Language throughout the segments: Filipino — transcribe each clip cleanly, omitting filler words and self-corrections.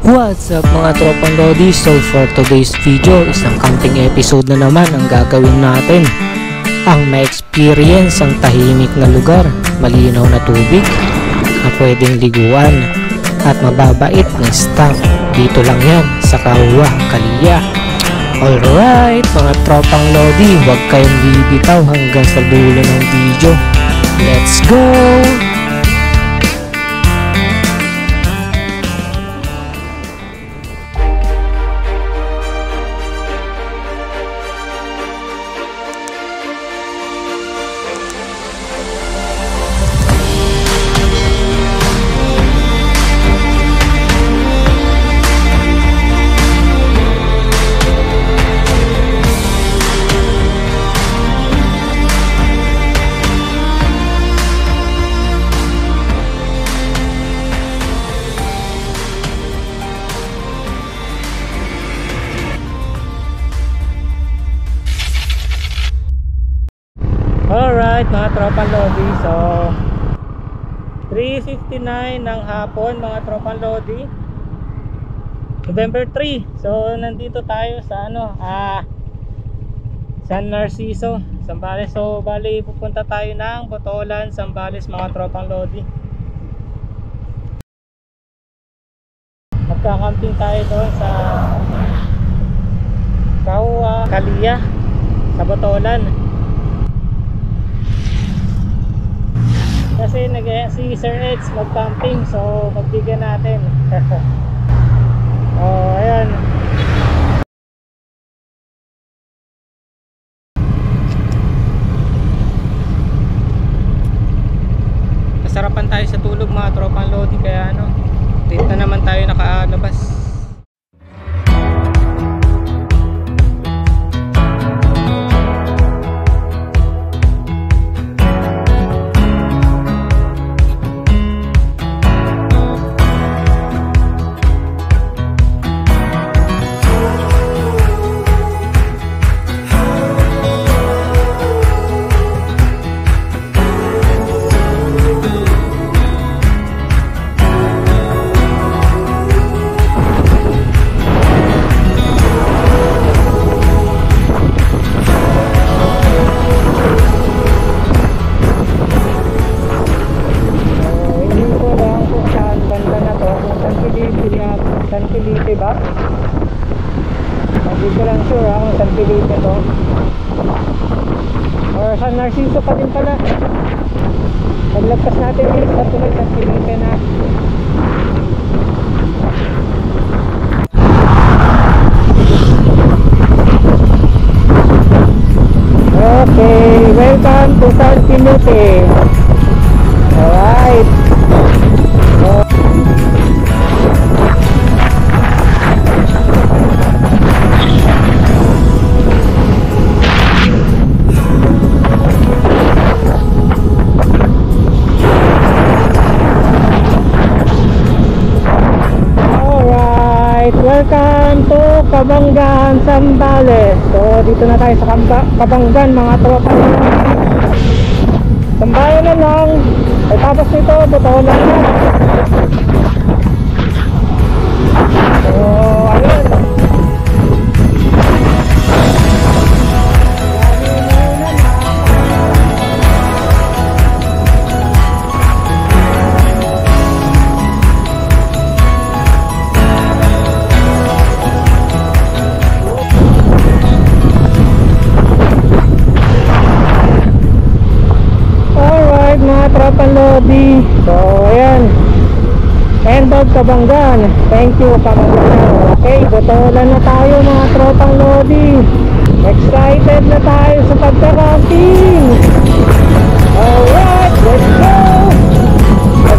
What's up mga tropang Lodi? So for today's video, isang camping episode na naman ang gagawin natin. Ang ma-experience ang tahimik na lugar, malinaw na tubig na pwedeng liguan at mababait na staff. Dito lang yan sa Kahuwa, Kalia. Alright mga tropang Lodi, huwag kayong bibitaw hanggang sa dulo ng video. Let's go! Alright mga tropang Lodi, so 3:59 ng hapon mga tropang Lodi, November 3. So nandito tayo sa San Narciso, Zambales. So bali pupunta tayo ng Botolan, Zambales mga tropang Lodi. Magkakamping tayo doon sa Kahuwa, Kalia sa Botolan. Kasi si Sir Eds mag-camping, so magbigyan natin. Oh, ayan. Nasarapan tayo sa tulog mga tropang Lodi, kaya late na naman tayo nakalabas. San Felipe ba? Hindi ko lang sure kung San Felipe to or San Narciso pa din pala. Paglagpas natin dito sa tulad San Felipe na. Okay, welcome to San Felipe. Alright. Welcome to Kabanggan, Zambales. So dito na tayo sa Kabanggan mga tropa. Sambayan na lang. Ay tapos nito, Botolan na. So ayun. Tropang Lodi. So ayan, end of Kabanggan. Thank you Kabanggan. Okay, Botolan na tayo mga tropang Lodi. Excited na tayo sa pagka-camping. Alright, let's go.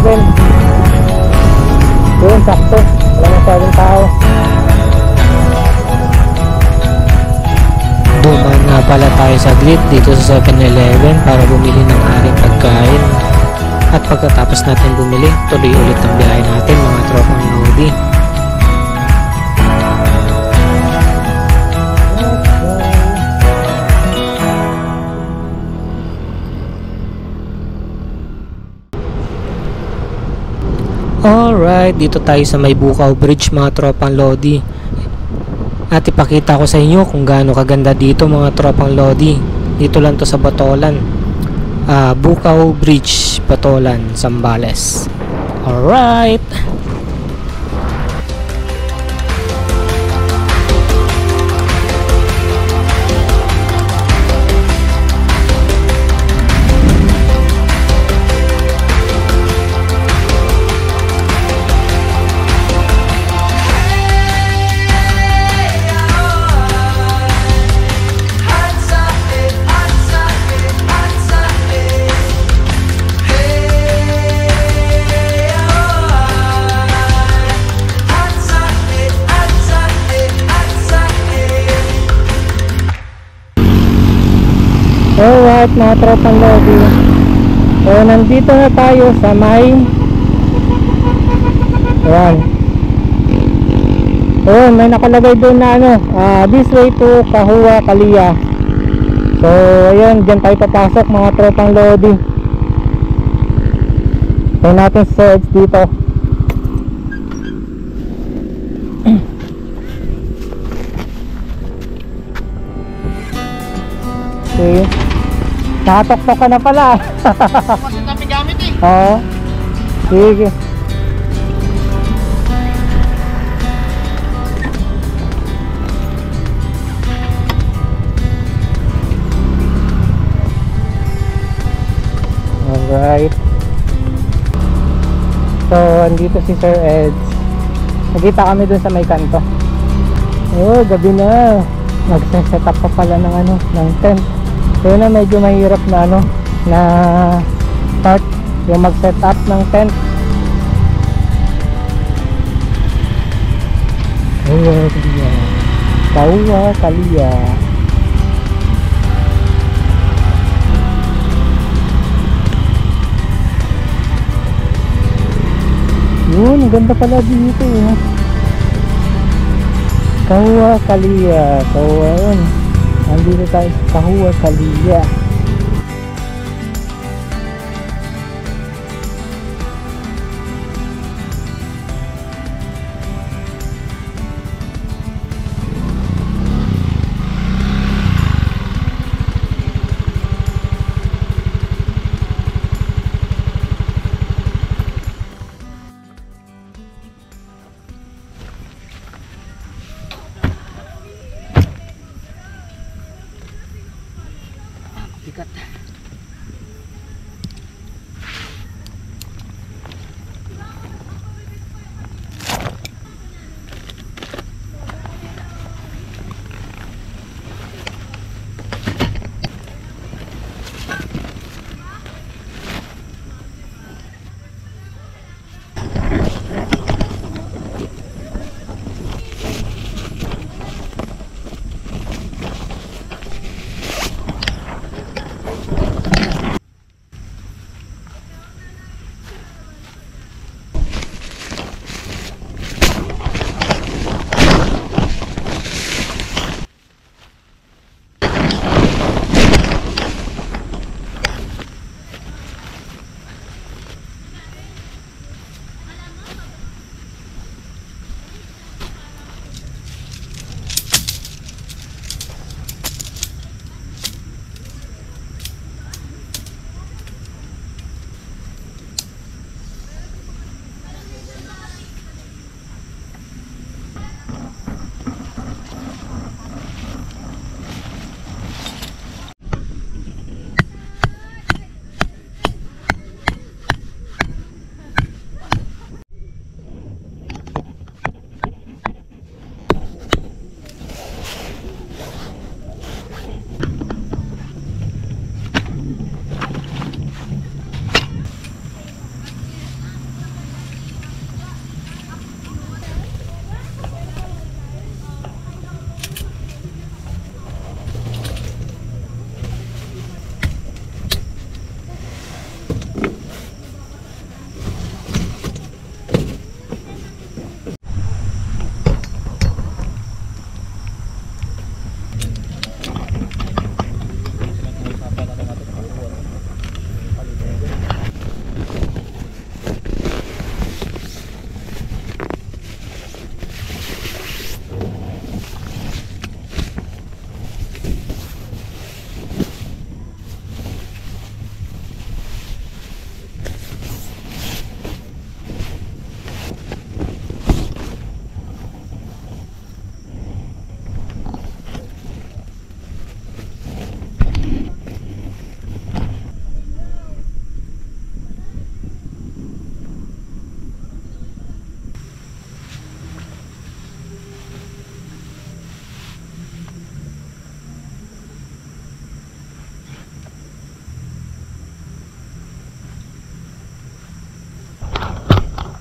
7 yun, sakto, wala masyadong tao. Dumaan nga pala tayo saglit dito sa 7-Eleven para bumili ng ating pagkain. At pagkatapos natin bumili, tuloy ulit ang biyahe natin mga tropang Lodi. Alright, dito tayo sa may Bukaw Bridge mga tropang Lodi. At ipakita ko sa inyo kung gaano kaganda dito mga tropang Lodi. Dito lang to sa Batolan. Bukaw Bridge, Batolan, Zambales. Alright. Alright mga tropang Lodi, so nandito na tayo sa may may nakalagay doon na this way to Kahua, Kalia. So ayun, dyan tayo papasok mga tropang Lodi. Tayo natin sa edge dito. Okay, nakatok-tok ka na pala. Kasi kami gamit eh. Oo. Sige. Alright. So, andito si Sir Eds. Nakita kami dun sa may kanto. Oh, gabi na. Nagse-set up pa pala ng tent. So na medyo mahirap na na start yung mag-set up ng tent. Kahua, Kalia. Yun, ganda pala dito Kahua, Kalia. So ayun, andito tayo sa Kahua, Kalia.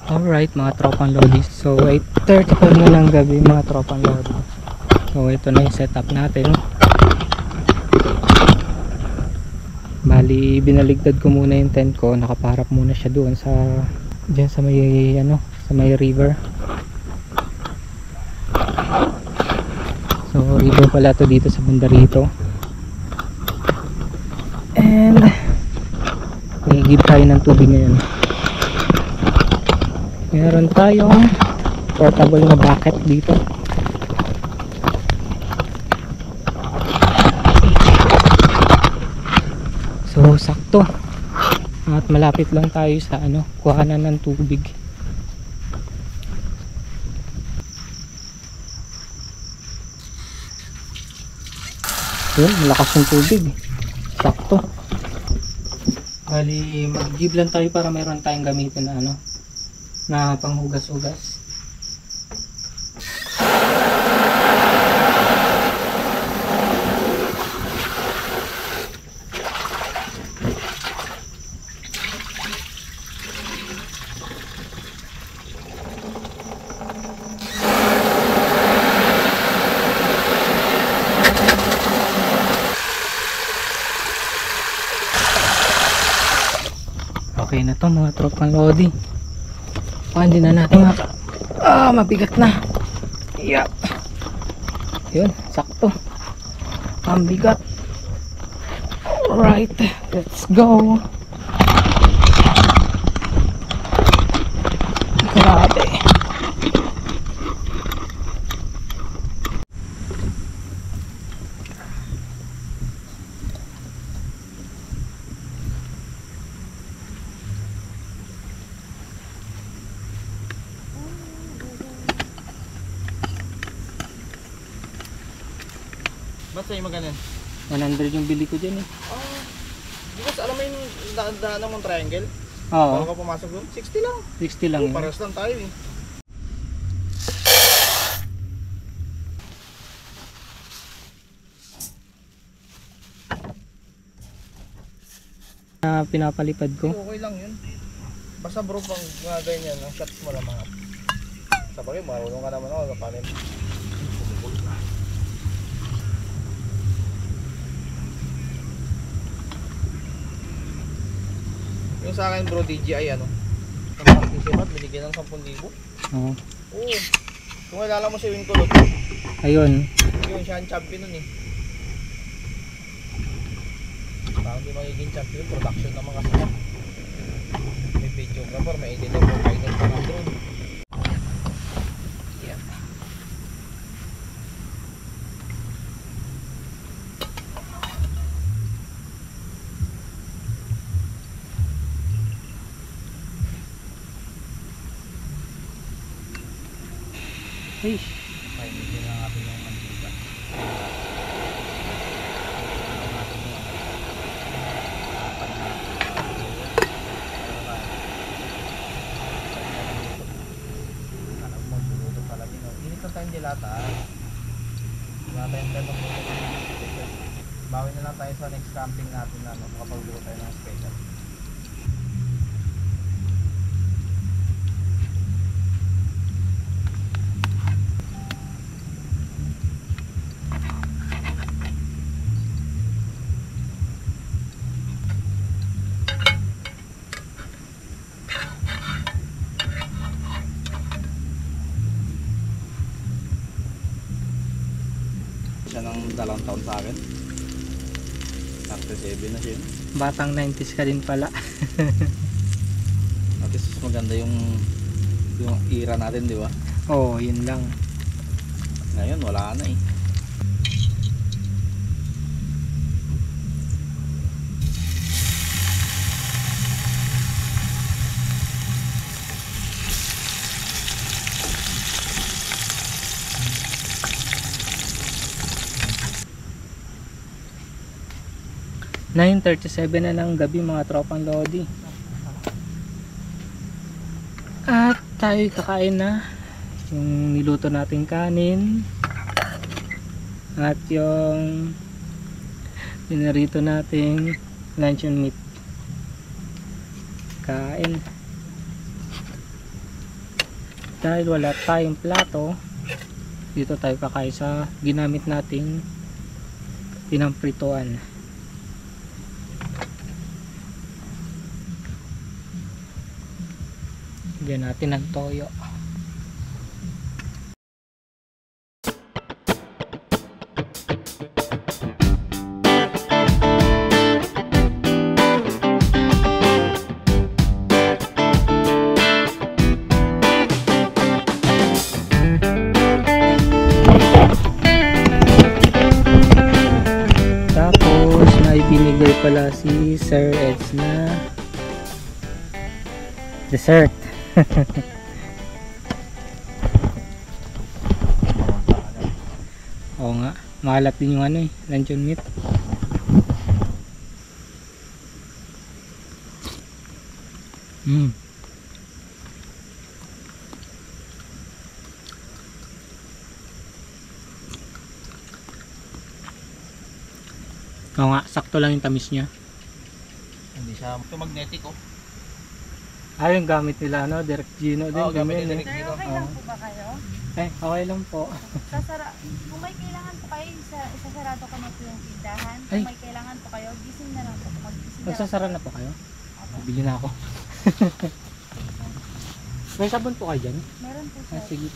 Alright mga tropang lodi, so 8:35 na ng gabi mga tropang lodi. So ito na yung setup natin. Bali binaligtad ko muna yung tent ko, nakaparap muna siya doon sa diyan sa may sa may river. So river pala to dito sa banda rito. And nagigib tayo ng tubig ngayon. Meron tayong portable na bucket dito. So sakto. At malapit lang tayo sa kuhanan ng tubig. Yun, malakas yung tubig. Sakto. Bali, mag-give lang tayo para meron tayong gamitin na na panghugas-hugas. Okay na to mga tropang lodi. Hindi na natin mabigat na. Yup. Yun, sakto. Ang bigat. Alright, let's go. Grabe. Ba't sa'yo maganin? 100 yung bili ko dyan eh. Because alam mo yung daanan mong triangle? Oo, Bago ka pumasok doon? 60 lang. 60 lang yun. Pares lang tayo eh. Pinapalipad ko. Okay lang yun. Basta bro, pang mga ganyan, ang shots mo lang mga. Sa bagay, marunong ka naman ako sa panin. Yung sa akin bro, DJI ang participat, binigyan ng 10,000. Oo. Oo. Kung alala mo si Win Kulot, Ayun. yun siya ang champion nun eh. Parang di magiging champion, production naman kasi niya. May videographer, may editor, may pilot pa ng drone. Yeah. Hey. May hindi na natin yung mantika. Alam mo, buluto pala din. Init na tayong dilata. Wala tayong ganong buluto. Bawi na lang tayo sa next camping natin na makapagluto tayo ng special. Siya ng 2 taon sa akin. 37 na siya yun. Batang 90s ka din pala. At least maganda yung era natin, di ba? Oo, yun lang. Ngayon wala na eh. (9:37) na ng gabi mga tropang lodi. At tayo kakain na yung niluto nating kanin at yung pinarito nating luncheon meat. Kain. dahil wala tayong plato, dito tayo kakain sa ginamit nating pinamprituan. Lagyan natin ng toyo. Tapos may binigay pala si Sir Eds na dessert. Oo nga, maalat din yung ano eh, luncheon meat. Oo nga, sakto lang yung tamis niya. Hindi siya magnetic oh. Ah, yung gamit nila ano, Direct Gino din. Oo, gamit ganyan, ni Direct eh. Sir, okay lang po ba kayo? Okay lang po. Kung may kailangan po kayo, isasarado ko na po yung tindahan. Ay. Kung may kailangan po kayo, gising na lang po. Mag-gising na lang Magsasara na po kayo? Opo. Bibili na ako. May sabon po kayo dyan? Meron po Ah, sir. sige.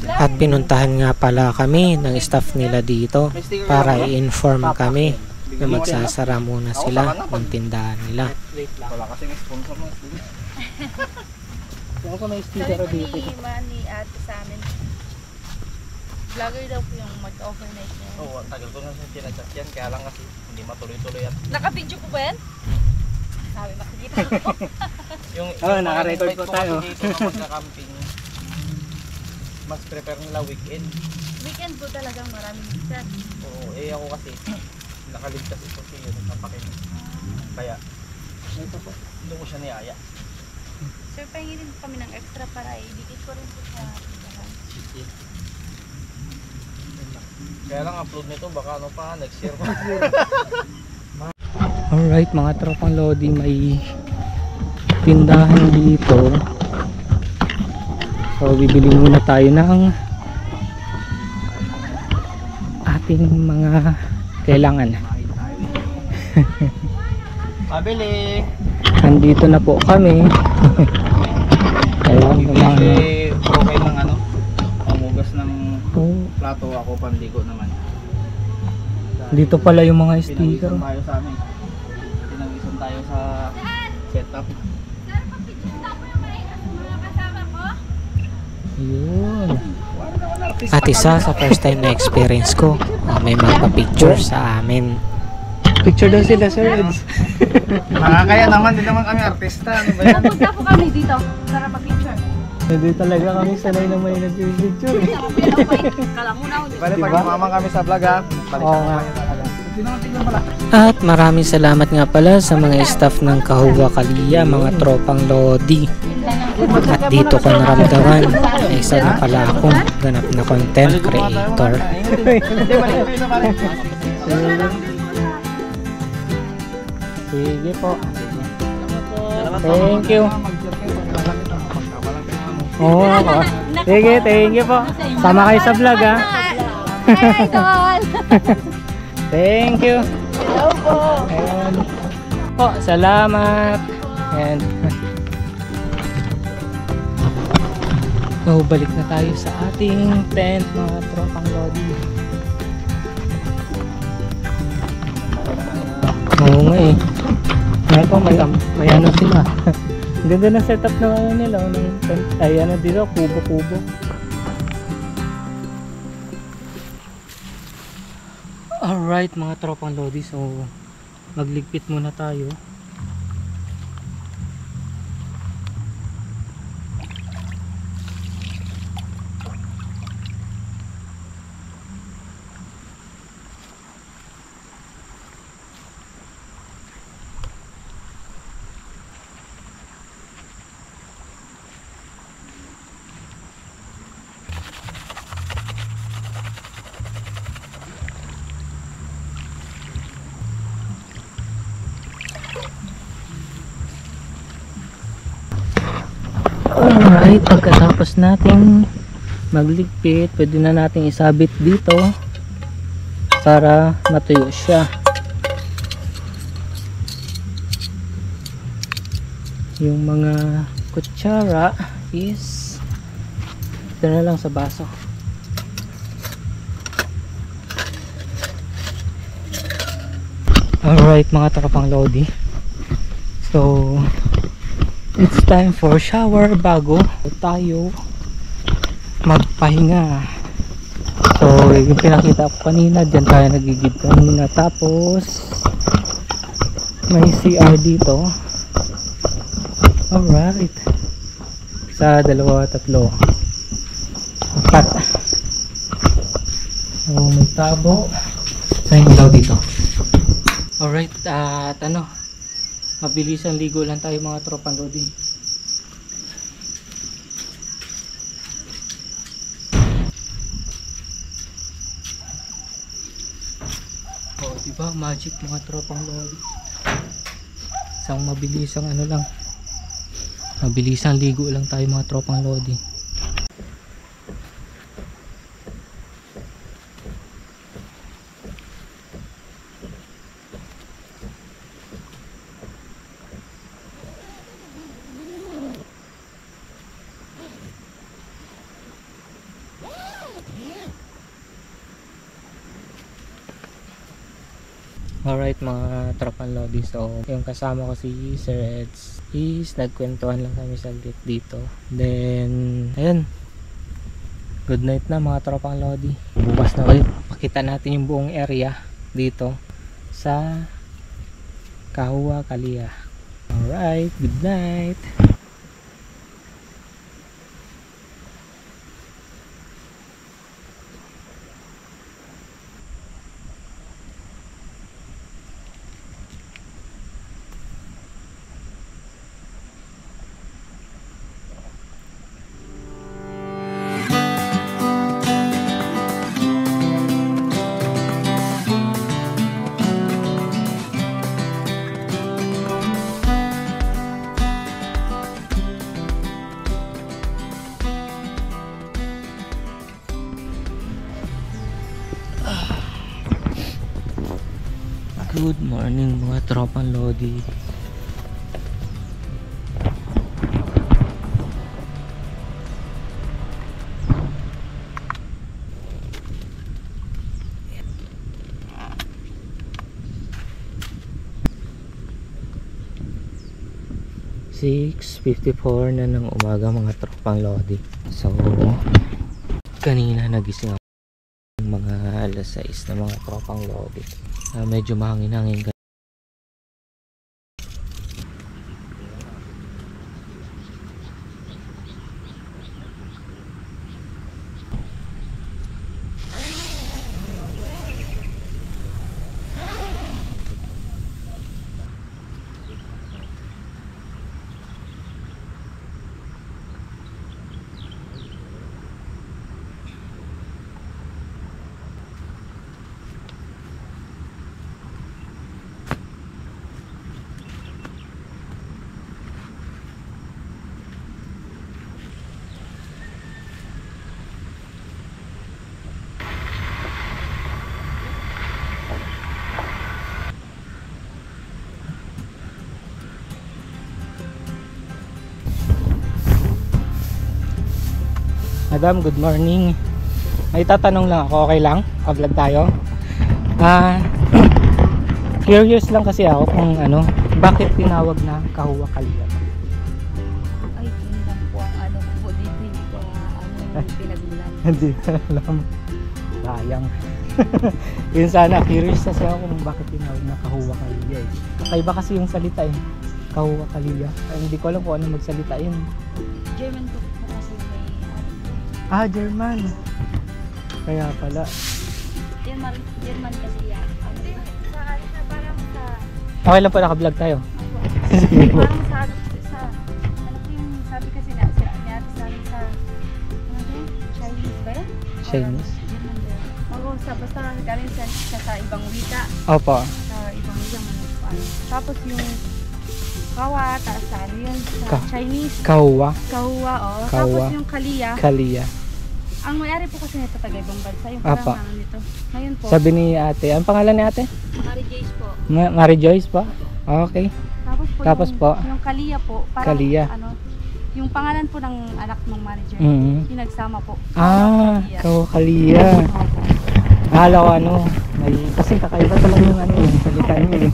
At pinuntahan nga pala kami ng staff nila dito May sticker para lang, no? i-inform kami na Bigyan mo rin, no? magsasara muna sila ng tindahan nila. Wait lang. Wala kasing sponsor mo. Kung ako may Sabi sticker po dito. ni ate sa amin, vlogger daw po yung mag-overnight niya. Oo, tagal ko na siya chinachat yan. Kaya lang kasi hindi matuloy-tuloy at Naka-video po ba yan? Sabi, makikita ko. yung naka-record invite po ko tayo. kasi dito na magka-camping. Mas prepare nila weekend. Weekend po talagang maraming set. Oo, ako kasi nakaligtas ito kasi yun napakin. Kaya Ito po. doon ko siya niyaya. Sir, pahingin po kami ng extra para i-dikit ko rin po sa tindahan. Kaya lang upload nito baka ano pa next year pa. Alright mga tropang Lodi, may tindahan dito. So bibili muna tayo ng ating mga kailangan. Pabili. Nandito na po kami. Ayan, yung mga Okay ng ano, pamugas ng oh, plato ako panligo naman. dito pala yung mga sticker. Pinawisan tayo sa amin. Pinawisan tayo sa setup. Yun. At isa sa first time na experience ko, may magpa-picture sa amin. Picture daw sila, Sir Eds. Nakakaya naman, din naman kami artista. Ano ba yan? Pupunta po kami dito para mag-picture. Hindi talaga kami sanay na may nag-picture eh. Kala mo na, Bale, pag sumama kami sa vlog ha, balik Oo sa nga. kanya talaga. Hindi naman tignan pala. At maraming salamat nga pala sa mga staff ng Kahuwa Kalia, mga tropang Lodi. At dito ko naramdaman na isa na pala akong ganap na content creator. Hindi, balik kami sa balik. Sige po. Salamat po. Thank you. Mag-share kayo. Malapit ang magkawalang pinamang. Oo ako. Sige, thank you po. Sama kayo sa vlog ha. Idol! Thank you. Hello po! Ayan. Po, salamat. Ayan. So, balik na tayo sa ating tent, mga tropang Lodi. Oo nga eh. Ngayon po, may ano sila. Ang ganda na setup na ano nila, ng tent. Ay, ano dito, kubo-kubo. Alright mga tropang Lodi, so magligpit muna tayo. Alright, pagkatapos natin magligpit, pwede na natin isabit dito para matuyo siya. Yung mga kutsara is ito na lang sa baso. Alright mga tropang lodi, so it's time for shower bago tayo magpahinga. So yung pinakita ko kanina, dyan tayo nagigib kanina, tapos may CR dito. Alright, isa, dalawa, tatlo, apat. So may tabo. Saan yung ilaw dito? Alright, at mabilis ang ligo lang tayo mga tropang lodi. Oh, diba? Magic mga tropang lodi. Isang mabilis ang lang. Mabilis ang ligo lang tayo mga tropang lodi. Alright mga tropang lodi, so yung kasama ko si Sir Eds is nagkwentuhan lang kami saglit dito. Then ayun, good night na mga tropang lodi. Bukas na ulit pakita natin yung buong area dito sa Kahua Kalia. Alright, good night. Good morning mga tropang lodi. (6:54) na ng umaga mga tropang lodi. So kanina nagising ako mga alas 6 na mga tropang lodi. Medyo mahangin-hangin. Madam, good morning. May tatanong lang ako, okay lang? Pa-vlog tayo. Curious lang kasi ako kung bakit tinawag na Kahua Kalia? Ay, yun lang po ang po dito. Hindi ko pinagmulan. Hindi ko alam. Sayang. Yun sana, curious kasi ako kung bakit tinawag na Kahua Kalia eh. Kakaiba kasi yung salita eh. Kahua Kalia. Hindi ko alam kung ano magsalita yun. German po kasi may German. Kaya pala. German kasi yan. Parang sa... Okay lang po, naka-vlog tayo. Parang sa yung sabi kasi na sa Chinese ba yan? Chinese? Oo, basta galing sa ibang wika. Opo. Sa ibang wika. Tapos yung kawa, tapos sa ano yun, sa Chinese. Kawa. Kawa, oh. Kawa. Tapos yung Kalia. Kalia. Ang may-ari po kasi nito taga ibang bansa, yung Apa. parang ano nito. Ngayon po, Sabi ni ate, ang pangalan ni ate? Mary Jace po. Mary Joyce pa? Okay. Tapos po, yung Kalia po, parang Kalia. ano, yung pangalan po ng anak ng manager, pinagsama po. Kalia. Akala ko ano, kasi kakaiba talaga yung ano yung salita niyo eh.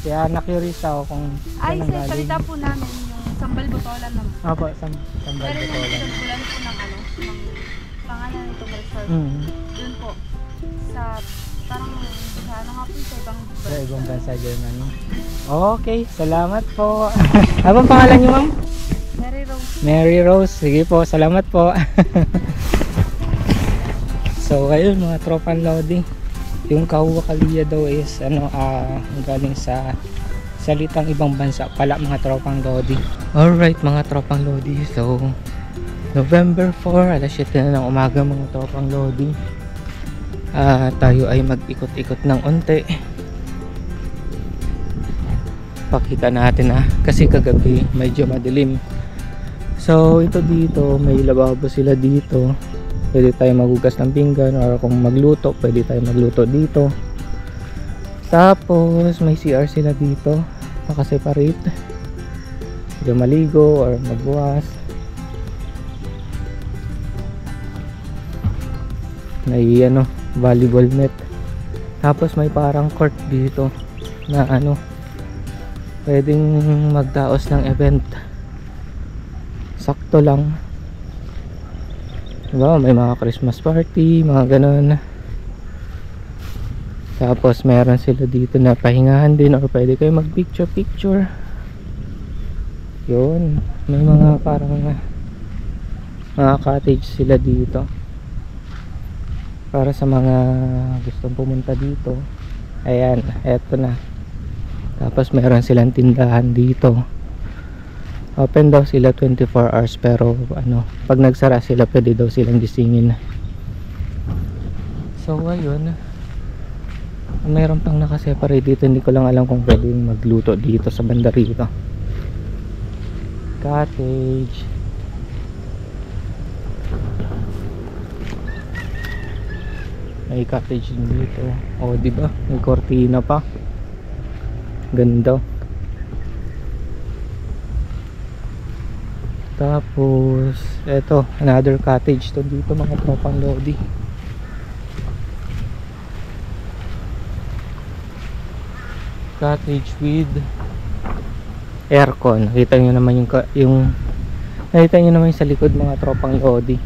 Kaya na-curious ako kung Ay, saan ang sir, galing. salita po namin yung sambal botolan naman. Apo, sambal Pero yung botolan. pinagbulan po ng ano, ng pangalan nitong resort. Yun po, sa parang sa ano nga po, sa ibang Sa ibang bansa, Germany. Okay, salamat po. Ano bang pangalan niyo, ma'am? Mary Rose. Mary Rose. Sige po, salamat po. So, ayun mga tropang Lodi. Yung Kawa Kalia daw is ano, galing sa salitang ibang bansa pala mga tropang Lodi. Alright mga tropang Lodi. So, November 4, alas 7 na ng umaga mga tropang Lodi. Tayo ay mag-ikot-ikot ng onte. Pakita natin kasi kagabi medyo madilim. So ito dito, may lababo sila dito. Pwede tayo magugas ng pinggan or kung magluto, pwede tayo magluto dito. Tapos may CR sila dito, naka-separate. Pwede maligo or magbuwas. May ano, volleyball net. Tapos may parang court dito na ano, pwedeng magdaos ng event. Sakto lang. Diba? May mga Christmas party, mga ganun. Tapos meron sila dito na pahingahan din or pwede kayo mag picture. Yun. May mga parang mga cottage sila dito. Para sa mga gustong pumunta dito. Ayan, eto na. Tapos meron silang tindahan dito. Open daw sila 24 hours pero ano, pag nagsara sila pwede daw silang gisingin. So ayun, mayroon pang nakaseparate dito. Hindi ko lang alam kung pwedeng magluto dito sa banda rito. Cottage. May cottage din dito. Oh, di ba? May cortina pa. Ganda. Tapos eto, another cottage to dito mga tropang Lodi. Cottage with aircon. Nakita nyo naman yung nakita nyo naman yung sa likod mga tropang Lodi.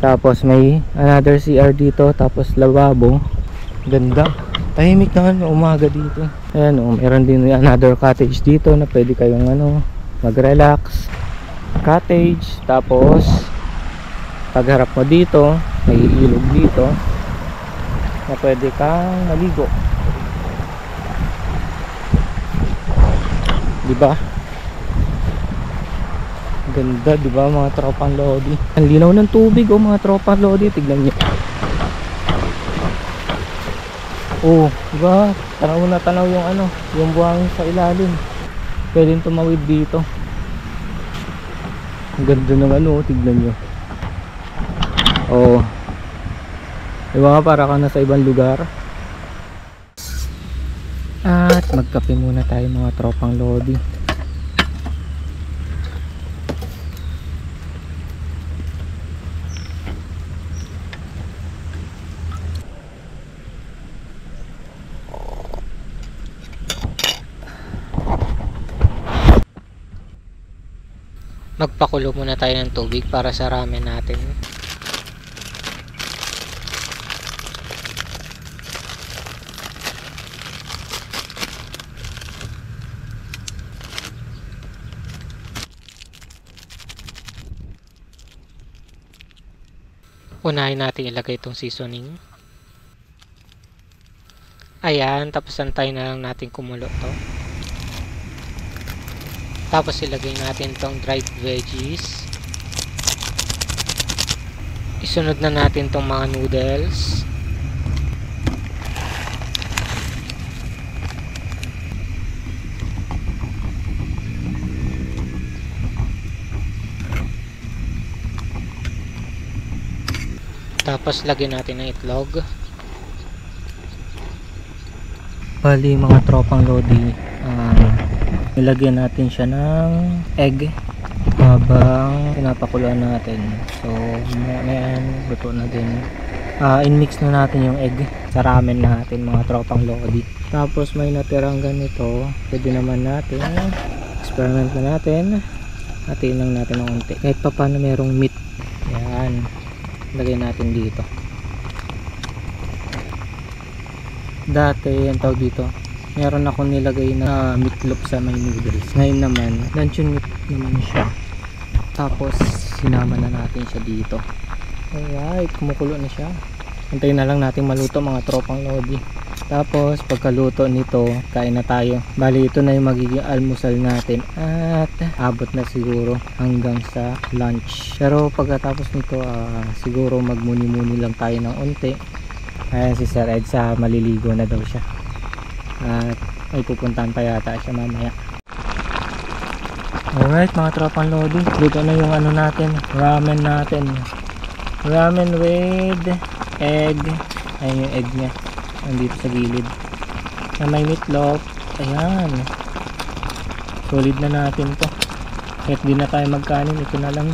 Tapos may another CR dito, tapos lavabo. Ganda. Tahimik naman yung umaga dito. Ayan o, meron din another cottage dito na pwede kayong ano, mag-relax. Cottage, tapos pagharap mo dito, may ilog dito na pwede kang maligo. Diba? Ganda, diba mga tropang Lodi? Ang linaw ng tubig o mga tropang Lodi, tignan nyo. Oh, diba? Tanaw na tanaw yung ano, yung buhangin sa ilalim. Pwedeng tumawid dito. Ang ganda ng ano, tignan nyo. Oh. Diba para ka na sa ibang lugar. At magkape muna tayo mga tropang Lodi. Magpakulo muna tayo ng tubig para sa ramen natin. Unahin natin ilagay itong seasoning. Ayan, tapos antayin na lang natin kumulo to. Tapos ilagay natin tong dried veggies. Isunod na natin tong mga noodles. Tapos lagyan natin ng itlog. Bali mga tropang lodi, nilagyan natin siya ng egg habang pinapakuluan natin. So ngayon luto na din. In-mix na natin yung egg sa ramen natin mga tropang lodi. Tapos may natirang ganito, pwede naman natin experiment na natin. Hatiin lang natin ng unti kahit pa paano merong meat. Yan, lagay natin dito. Dati, ang tawag dito, meron akong nilagay na meatloaf sa may noodles. Ngayon naman, luncheon meat naman siya. Tapos, sinama na natin siya dito. Alright, kumukulo na siya. Antayin na lang natin maluto mga tropang lodi. Tapos, pagkaluto nito, kain na tayo. Bali, ito na yung magiging almusal natin. At, abot na siguro hanggang sa lunch. Pero, pagkatapos nito, siguro magmuni-muni lang tayo ng unti. Ayan si Sir Ed, sa maliligo na daw siya. At may pupuntahan pa yata siya mamaya. Alright mga tropang lodi, dito na yung ano natin, ramen natin. Ramen with egg. Ayan yung egg nya, nandito sa gilid na may meatloaf. Ayan, solid na natin to. Kahit di na tayo magkanin, ito na lang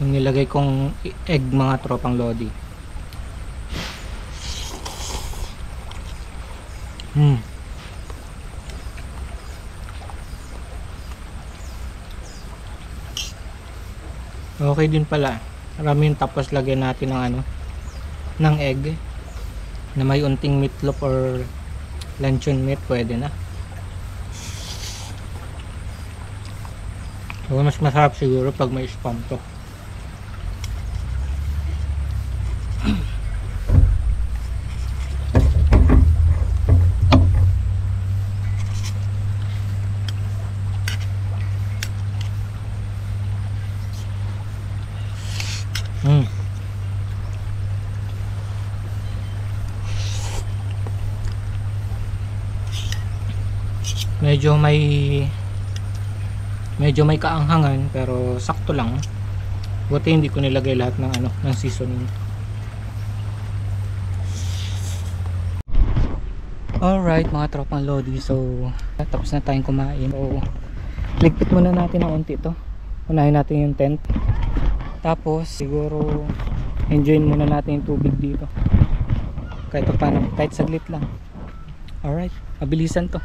yung nilagay kong egg mga tropang lodi. Okay din pala. Marami yung tapos lagyan natin ng ano, ng egg na may unting meatloaf or luncheon meat, pwede na. So, mas masarap siguro pag may spam to. Medyo may kaanghangan pero sakto lang. Buti hindi ko nilagay lahat ng ano, ng seasoning. Alright mga tropang lodi, so tapos na tayong kumain. So ligpit muna natin ng unti to. Unahin natin yung tent. Tapos siguro enjoyin muna natin yung tubig dito. Kahit paano, kahit saglit lang. Alright, mabilisan to.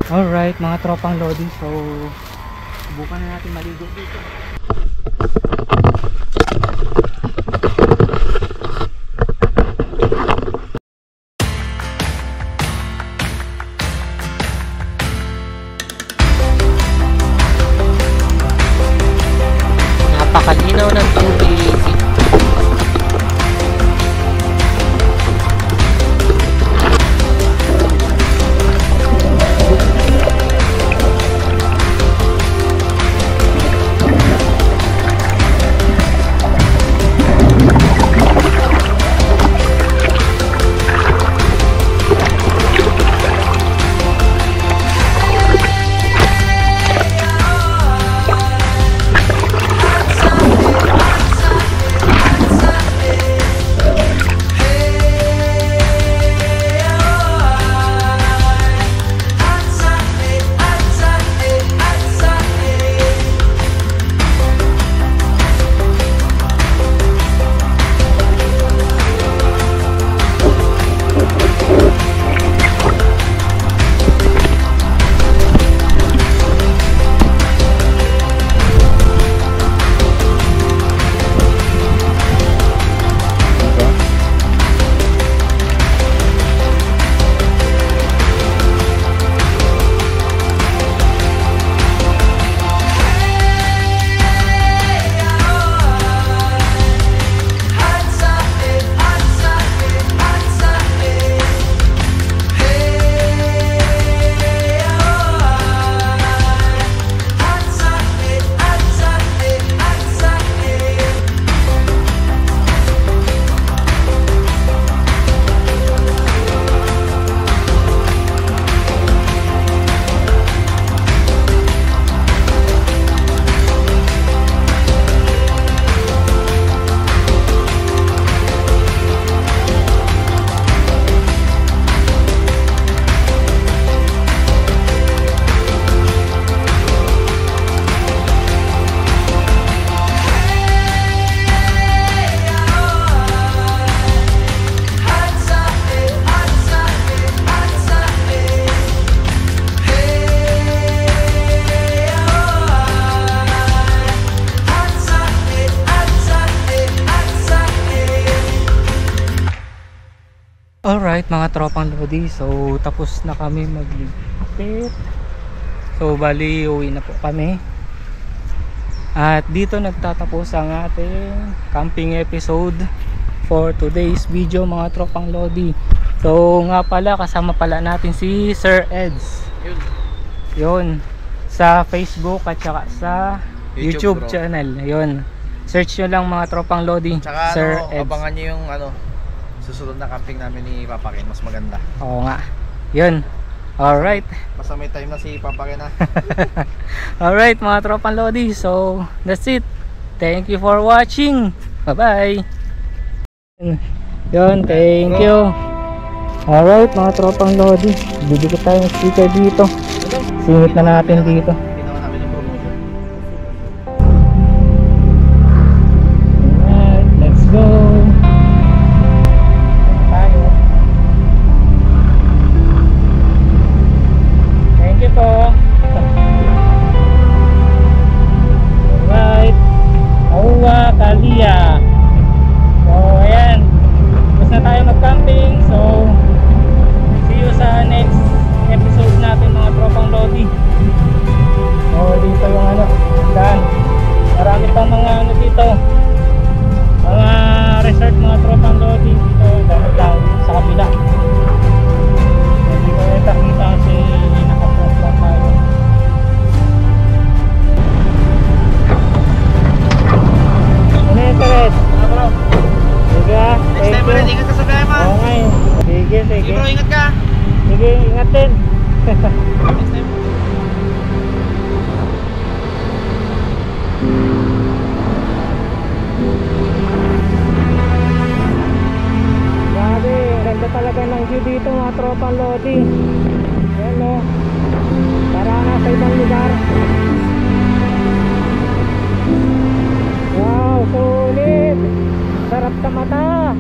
Alright mga tropang lodi, so subukan na natin maligo dito. Napakalinaw ng tubig. Alright mga tropang Lodi, so tapos na kami magligpit. So bali uwi na po kami. At dito nagtatapos ang ating camping episode for today's video mga tropang Lodi. So nga pala, kasama pala natin si Sir Eds. Yun, sa Facebook at saka sa YouTube channel. Yun, search nyo lang mga tropang Lodi. Tsaka Sir Eds. abangan nyo yung susunod na camping namin ni Papa Ken, mas maganda. Oo nga. Yun. Alright. Basta may time na si Papa Ken ha. Alright mga tropang Lodi. So that's it. Thank you for watching. Bye bye. Yun, thank you. Alright mga tropang Lodi, bibigyan tayo ng sticker dito. Singit na natin dito. Ginawa namin yung promotion. Alright, let's go. Tayo. Thank you po. Alright, Kahuwa Kalia. So ayan, tapos na tayo mag-camping. So see you sa next episode natin mga tropang Lodi. So dito yung daan. Marami pang mga dito, mga resort mga tropang Lodi. Dito dapat lang sa kabila. Hindi ko nakita kasi naka-front lang tayo. Ano yung Sir Ed? Bro, Sige, next time ulit, ingat ka sa biyahe man. Oo nga eh. Sige, sige. Sige bro, ingat ka. Sige, ingat din. Next time. Grabe, ganda talaga ng view dito mga tropang Lodi. Ayan o, para nasa ibang lugar. Wow, sulit. Sarap sa mata.